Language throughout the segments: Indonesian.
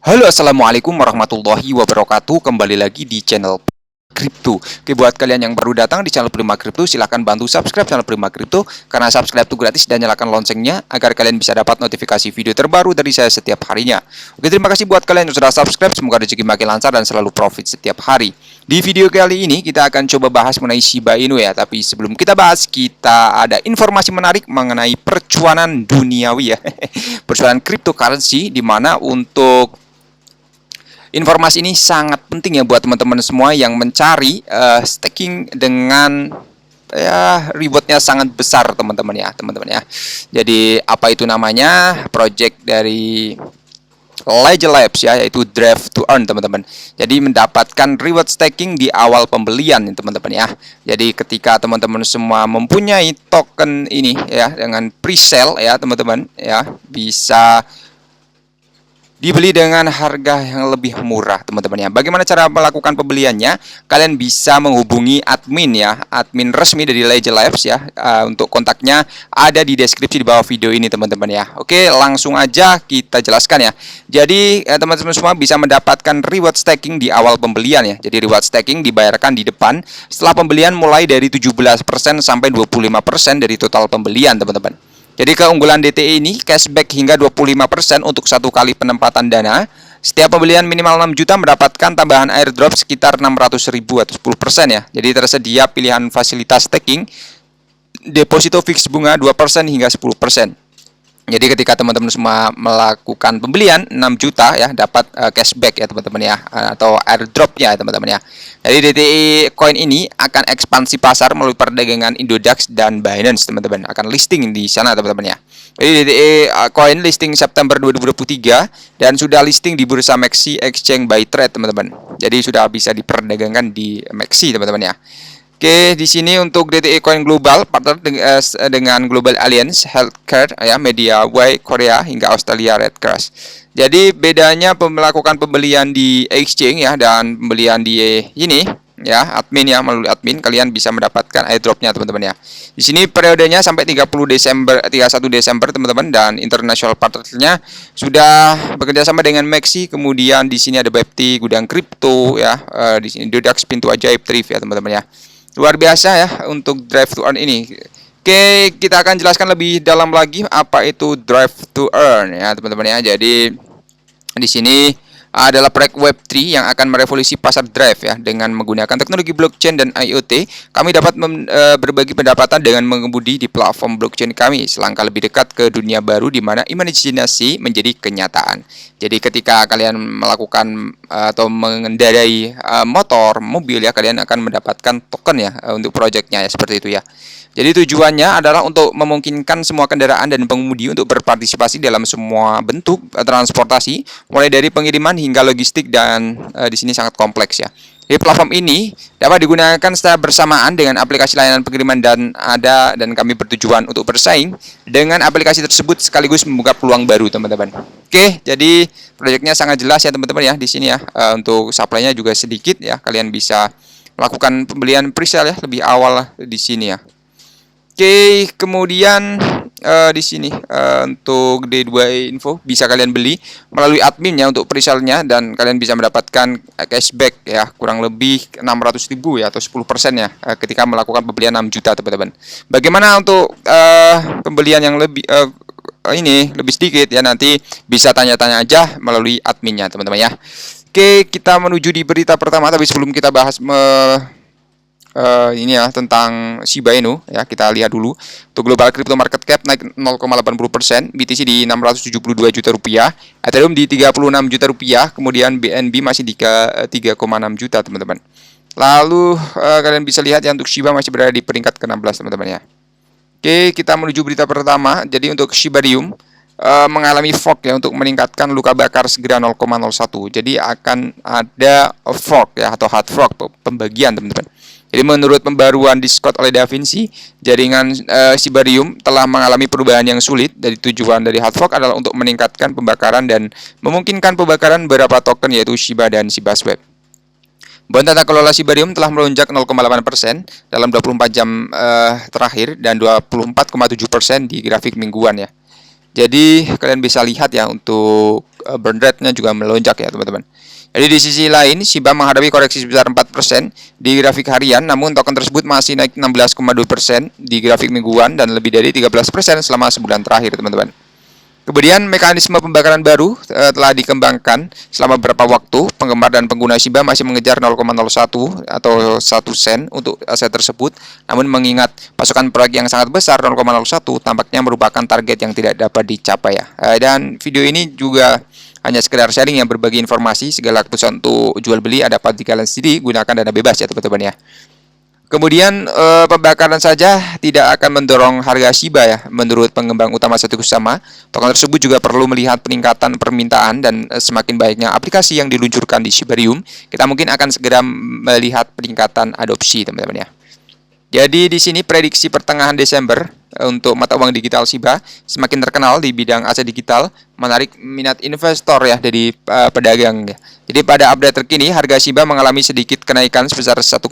Halo, assalamualaikum warahmatullahi wabarakatuh. Kembali lagi di channel Kripto. Oke, buat kalian yang baru datang di channel Prima Kripto, silahkan bantu subscribe channel Prima Kripto karena subscribe itu gratis dan nyalakan loncengnya agar kalian bisa dapat notifikasi video terbaru dari saya setiap harinya. Oke, terima kasih buat kalian yang sudah subscribe. Semoga rezeki makin lancar dan selalu profit setiap hari. Di video kali ini kita akan coba bahas mengenai Shiba Inu ya. Tapi sebelum kita bahas, kita ada informasi menarik mengenai percuanan duniawi ya. Percuanan cryptocurrency, di mana untuk informasi ini sangat penting ya buat teman-teman semua yang mencari staking dengan rewardnya sangat besar teman-teman ya. Jadi apa itu namanya? Project dari Ledger Labs ya, yaitu Drive to Earn teman-teman. Jadi mendapatkan reward staking di awal pembelian teman-teman ya. Jadi ketika teman-teman semua mempunyai token ini ya dengan pre-sale ya teman-teman ya, bisa dibeli dengan harga yang lebih murah teman-teman ya. Bagaimana cara melakukan pembeliannya? Kalian bisa menghubungi admin ya, admin resmi dari Ledger Labs ya. Untuk kontaknya ada di deskripsi di bawah video ini teman-teman ya. Oke, langsung aja kita jelaskan ya. Jadi teman-teman semua bisa mendapatkan reward staking di awal pembelian ya. Jadi reward staking dibayarkan di depan setelah pembelian mulai dari 17% sampai 25% dari total pembelian teman-teman. Jadi keunggulan DTE ini cashback hingga 25% untuk satu kali penempatan dana. Setiap pembelian minimal 6 juta mendapatkan tambahan airdrop sekitar 600.000 atau 10% ya. Jadi tersedia pilihan fasilitas staking, deposito fix bunga 2% hingga 10%. Jadi ketika teman-teman semua melakukan pembelian 6 juta ya, dapat cashback ya teman-teman ya, atau airdrop ya teman-teman ya. Jadi DTE coin ini akan ekspansi pasar melalui perdagangan Indodax dan Binance teman-teman. Akan listing di sana teman-teman ya. Jadi DTE coin listing September 2023 dan sudah listing di bursa Maxi Exchange by Trade teman-teman. Jadi sudah bisa diperdagangkan di Maxi teman-teman ya. Oke, di sini untuk DTE Coin Global partner dengan Global Alliance Healthcare ya, MediaWay Korea hingga Australia Red Cross. Jadi bedanya melakukan pembelian di exchange ya dan pembelian di ini ya, admin ya, melalui admin kalian bisa mendapatkan airdropnya teman-teman ya. Di sini periodenya sampai 31 Desember teman-teman, dan international partnernya sudah bekerja sama dengan Maxi. Kemudian di sini ada Bepti, Gudang Kripto ya, di sini Dodax, Pintu Ajaib, Thrift ya teman-teman ya. Luar biasa ya untuk Drive to Earn ini. Oke, kita akan jelaskan lebih dalam lagi apa itu Drive to Earn ya teman-teman ya. Jadi di sini adalah proyek Web3 yang akan merevolusi pasar Drive ya. Dengan menggunakan teknologi blockchain dan IoT, kami dapat berbagi pendapatan dengan mengemudi di platform blockchain kami, selangkah lebih dekat ke dunia baru di mana imajinasi menjadi kenyataan. Jadi ketika kalian melakukan atau mengendarai motor, mobil ya, kalian akan mendapatkan token ya untuk proyeknya ya, seperti itu ya. Jadi tujuannya adalah untuk memungkinkan semua kendaraan dan pengemudi untuk berpartisipasi dalam semua bentuk transportasi, mulai dari pengiriman hingga logistik, dan di sini sangat kompleks ya. Jadi platform ini dapat digunakan secara bersamaan dengan aplikasi layanan pengiriman dan kami bertujuan untuk bersaing dengan aplikasi tersebut sekaligus membuka peluang baru teman-teman. Oke, jadi proyeknya sangat jelas ya teman-teman ya di sini ya. Untuk supply-nya juga sedikit ya. Kalian bisa melakukan pembelian pre-sale ya lebih awal di sini ya. Oke, kemudian di sini untuk D2 info bisa kalian beli melalui adminnya untuk pre-sale-nya, dan kalian bisa mendapatkan cashback ya kurang lebih 600.000 ya atau 10% ya ketika melakukan pembelian 6 juta teman-teman. Bagaimana untuk pembelian yang lebih ini lebih sedikit ya, nanti bisa tanya-tanya aja melalui adminnya teman-teman ya. Oke, kita menuju di berita pertama, tapi sebelum kita bahas ini ya tentang Shiba Inu ya, kita lihat dulu untuk global crypto market cap naik 0,80%, BTC di 672 juta rupiah, Ethereum di 36 juta rupiah, kemudian BNB masih di 3,6 juta teman-teman. Lalu kalian bisa lihat ya untuk Shiba masih berada di peringkat ke-16 teman-teman ya. Oke, kita menuju berita pertama. Jadi untuk Shibarium mengalami fork ya untuk meningkatkan luka bakar segera 0,01. Jadi akan ada fork ya atau hard fork, pembagian teman-teman. Jadi menurut pembaruan Discord oleh Da Vinci, jaringan Shibarium telah mengalami perubahan yang sulit. Dari tujuan dari hard fork adalah untuk meningkatkan pembakaran dan memungkinkan pembakaran beberapa token yaitu Shiba dan Shiba Swap. Bond tata kelola Shibarium telah melonjak 0,8% dalam 24 jam terakhir dan 24,7% di grafik mingguan ya. Jadi kalian bisa lihat ya untuk burn rate-nya juga melonjak ya teman-teman. Jadi di sisi lain, Shiba menghadapi koreksi sebesar 4% di grafik harian, namun token tersebut masih naik 16,2% di grafik mingguan dan lebih dari 13% selama sebulan terakhir, teman-teman. Kemudian mekanisme pembakaran baru telah dikembangkan selama beberapa waktu. Penggemar dan pengguna Shiba masih mengejar 0,01 atau 1 sen untuk aset tersebut. Namun mengingat pasukan proyek yang sangat besar 0,01 tampaknya merupakan target yang tidak dapat dicapai ya. Dan video ini juga hanya sekedar sharing yang berbagi informasi. Segala keputusan untuk jual beli dapat di kalian sendiri, gunakan dana bebas ya teman-teman ya. Kemudian pembakaran saja tidak akan mendorong harga Shiba ya. Menurut pengembang utama Satoshi Kusama, token tersebut juga perlu melihat peningkatan permintaan dan semakin baiknya aplikasi yang diluncurkan di Shibarium. Kita mungkin akan segera melihat peningkatan adopsi teman-teman ya. Jadi di sini prediksi pertengahan Desember untuk mata uang digital Shiba semakin terkenal di bidang aset digital, menarik minat investor ya dari pedagang ya. Jadi pada update terkini harga Shiba mengalami sedikit kenaikan sebesar 1,91%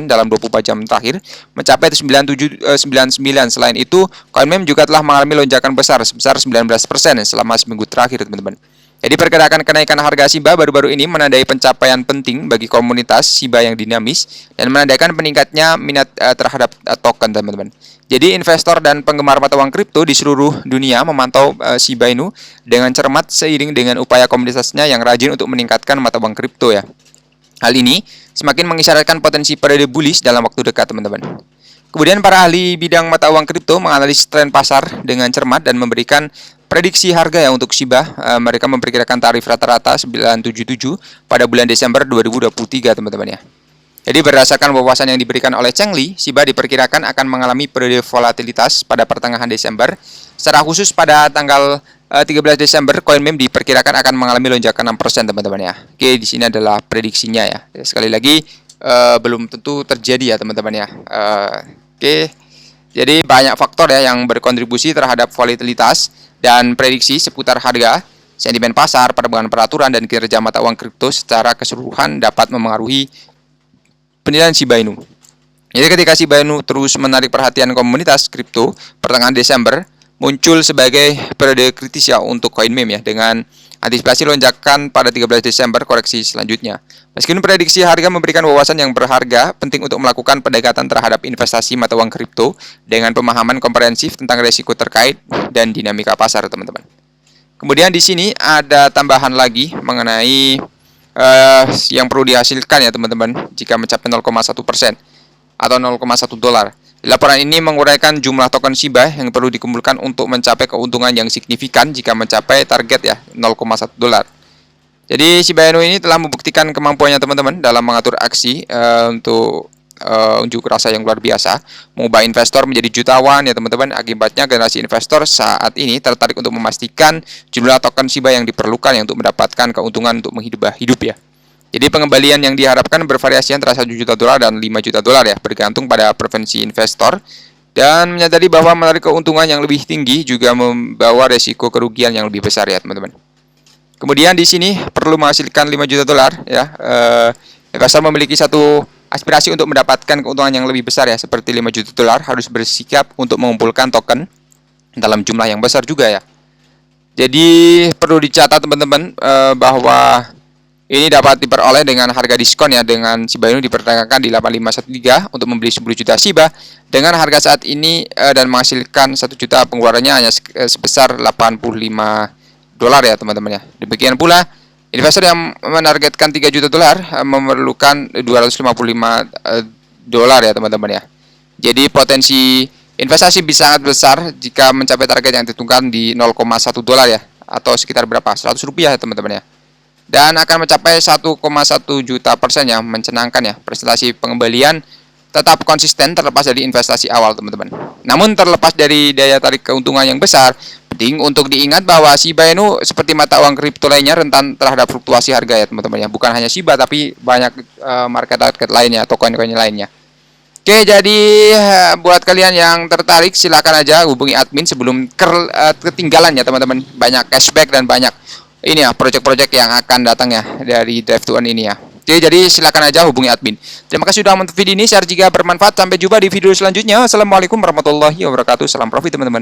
dalam 24 jam terakhir mencapai 9799. Selain itu, CoinMeme juga telah mengalami lonjakan besar sebesar 19% selama seminggu terakhir teman-teman. Jadi pergerakan kenaikan harga Shiba baru-baru ini menandai pencapaian penting bagi komunitas Shiba yang dinamis dan menandakan meningkatnya minat terhadap token teman-teman. Jadi investor dan penggemar mata uang kripto di seluruh dunia memantau Shiba Inu dengan cermat seiring dengan upaya komunitasnya yang rajin untuk meningkatkan mata uang kripto ya. Hal ini semakin mengisyaratkan potensi periode bullish dalam waktu dekat teman-teman. Kemudian para ahli bidang mata uang kripto menganalisis tren pasar dengan cermat dan memberikan prediksi harga ya untuk Shiba. Mereka memperkirakan tarif rata-rata 977 pada bulan Desember 2023 teman-teman ya. Jadi berdasarkan wawasan yang diberikan oleh Cheng Li, Shiba diperkirakan akan mengalami periode volatilitas pada pertengahan Desember. Secara khusus pada tanggal 13 Desember, CoinMeme diperkirakan akan mengalami lonjakan 6% teman-teman ya. Oke, di sini adalah prediksinya ya. Sekali lagi belum tentu terjadi ya teman-teman ya. Oke. Jadi banyak faktor ya yang berkontribusi terhadap volatilitas dan prediksi seputar harga, sentimen pasar, perkembangan peraturan dan kinerja mata uang kripto secara keseluruhan dapat memengaruhi penilaian Shiba Inu. Jadi ketika Shiba Inu terus menarik perhatian komunitas kripto, pertengahan Desember muncul sebagai periode kritis ya untuk CoinMeme ya dengan antisipasi lonjakan pada 13 Desember koreksi selanjutnya. Meskipun prediksi harga memberikan wawasan yang berharga, penting untuk melakukan pendekatan terhadap investasi mata uang kripto dengan pemahaman komprehensif tentang risiko terkait dan dinamika pasar, teman-teman. Kemudian di sini ada tambahan lagi mengenai yang perlu dihasilkan ya, teman-teman, jika mencapai 0,1% atau 0,1 dolar. Laporan ini menguraikan jumlah token Shiba yang perlu dikumpulkan untuk mencapai keuntungan yang signifikan jika mencapai target ya 0,1 dolar. Jadi Shiba Inu ini telah membuktikan kemampuannya teman-teman dalam mengatur aksi untuk unjuk rasa yang luar biasa, mengubah investor menjadi jutawan ya teman-teman. Akibatnya generasi investor saat ini tertarik untuk memastikan jumlah token Shiba yang diperlukan ya untuk mendapatkan keuntungan untuk hidup ya. Jadi pengembalian yang diharapkan bervariasi antara 1 juta dolar dan 5 juta dolar ya, bergantung pada preferensi investor. Dan menyadari bahwa menarik keuntungan yang lebih tinggi juga membawa resiko kerugian yang lebih besar ya teman-teman. Kemudian di sini perlu menghasilkan 5 juta dolar ya. Investor memiliki satu aspirasi untuk mendapatkan keuntungan yang lebih besar ya, seperti 5 juta dolar harus bersikap untuk mengumpulkan token dalam jumlah yang besar juga ya. Jadi perlu dicatat teman-teman bahwa ini dapat diperoleh dengan harga diskon ya, dengan Shiba Inu diperdagangkan di 8513 untuk membeli 10 juta Shiba dengan harga saat ini dan menghasilkan 1 juta, pengeluarannya hanya sebesar 85 dolar ya teman-teman ya. Demikian pula investor yang menargetkan 3 juta dolar memerlukan 255 dolar ya teman-teman ya. Jadi potensi investasi bisa sangat besar jika mencapai target yang ditentukan di 0,1 dolar ya, atau sekitar berapa? 100 rupiah ya teman-teman ya. Dan akan mencapai 1,1 juta persen yang mencenangkan ya. Presentasi pengembalian tetap konsisten terlepas dari investasi awal teman-teman. Namun terlepas dari daya tarik keuntungan yang besar, penting untuk diingat bahwa Shiba Inu seperti mata uang kripto lainnya rentan terhadap fluktuasi harga ya teman-teman ya. Bukan hanya Shiba tapi banyak market lainnya atau koin-koin lainnya. Oke, jadi buat kalian yang tertarik silakan aja hubungi admin sebelum ketinggalan ya teman-teman. Banyak cashback dan banyak ini ya project-project yang akan datang ya dari Drive to Earn ini ya. Oke, jadi silakan aja hubungi admin. Terima kasih sudah menonton video ini. Share jika bermanfaat. Sampai jumpa di video selanjutnya. Assalamualaikum warahmatullahi wabarakatuh. Salam profit teman-teman.